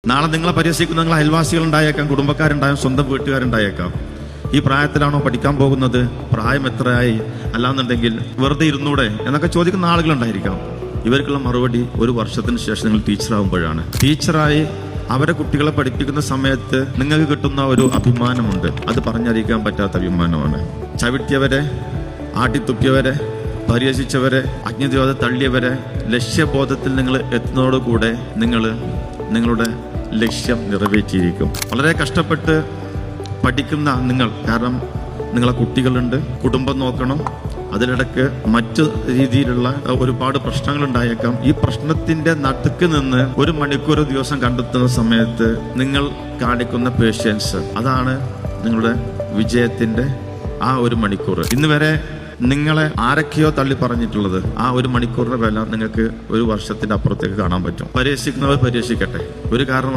നാളെ നിങ്ങളെ പരിഹസിക്കുന്ന നിങ്ങൾ അയൽവാസികളുണ്ടായേക്കാം, കുടുംബക്കാരുണ്ടായേക്കാം, സ്വന്തം വീട്ടുകാരുണ്ടായേക്കാം. ഈ പ്രായത്തിലാണോ പഠിക്കാൻ പോകുന്നത്? പ്രായം എത്രയായി? അല്ലാന്നുണ്ടെങ്കിൽ വെറുതെ ഇരുന്നൂടെ എന്നൊക്കെ ചോദിക്കുന്ന ആളുകളുണ്ടായിരിക്കാം. ഇവർക്കുള്ള മറുപടി, ഒരു വർഷത്തിന് ശേഷം നിങ്ങൾ ടീച്ചറാകുമ്പോഴാണ്. ടീച്ചറായി അവരെ കുട്ടികളെ പഠിപ്പിക്കുന്ന സമയത്ത് നിങ്ങൾക്ക് കിട്ടുന്ന ഒരു അഭിമാനമുണ്ട്. അത് പറഞ്ഞറിയിക്കാൻ പറ്റാത്ത അഭിമാനമാണ്. ചവിട്ടിയവരെ, ആട്ടിത്തുപ്പിയവരെ, പരിഹസിച്ചവരെ, അജ്ഞതയോടെ തള്ളിയവരെ ലക്ഷ്യബോധത്തിൽ നിങ്ങൾ എത്തുന്നതോടുകൂടെ നിങ്ങൾ നിങ്ങളുടെ ലക്ഷ്യം നിറവേറ്റിയിരിക്കും. വളരെ കഷ്ടപ്പെട്ട് പഠിക്കുന്ന നിങ്ങൾ, കാരണം നിങ്ങളെ കുട്ടികളുണ്ട്, കുടുംബം നോക്കണം, അതിലിടക്ക് മറ്റു രീതിയിലുള്ള ഒരുപാട് പ്രശ്നങ്ങൾ ഉണ്ടായേക്കാം. ഈ പ്രശ്നത്തിന്റെ നടുക്ക് നിന്ന് ഒരു മണിക്കൂർ ദിവസം കണ്ടെത്തുന്ന സമയത്ത് നിങ്ങൾ കാണിക്കുന്ന പേഷ്യൻസ്, അതാണ് നിങ്ങളുടെ വിജയത്തിന്റെ ആ ഒരു മണിക്കൂർ. ഇന്ന് വരെ നിങ്ങളെ ആരൊക്കെയോ തള്ളി പറഞ്ഞിട്ടുള്ളത്, ആ ഒരു മണിക്കൂറിന്റെ വില നിങ്ങൾക്ക് ഒരു വർഷത്തിന്റെ അപ്പുറത്തേക്ക് കാണാൻ പറ്റും. പരിഹസിക്കുന്നവർ പരിഹസിക്കട്ടെ, ഒരു കാരണം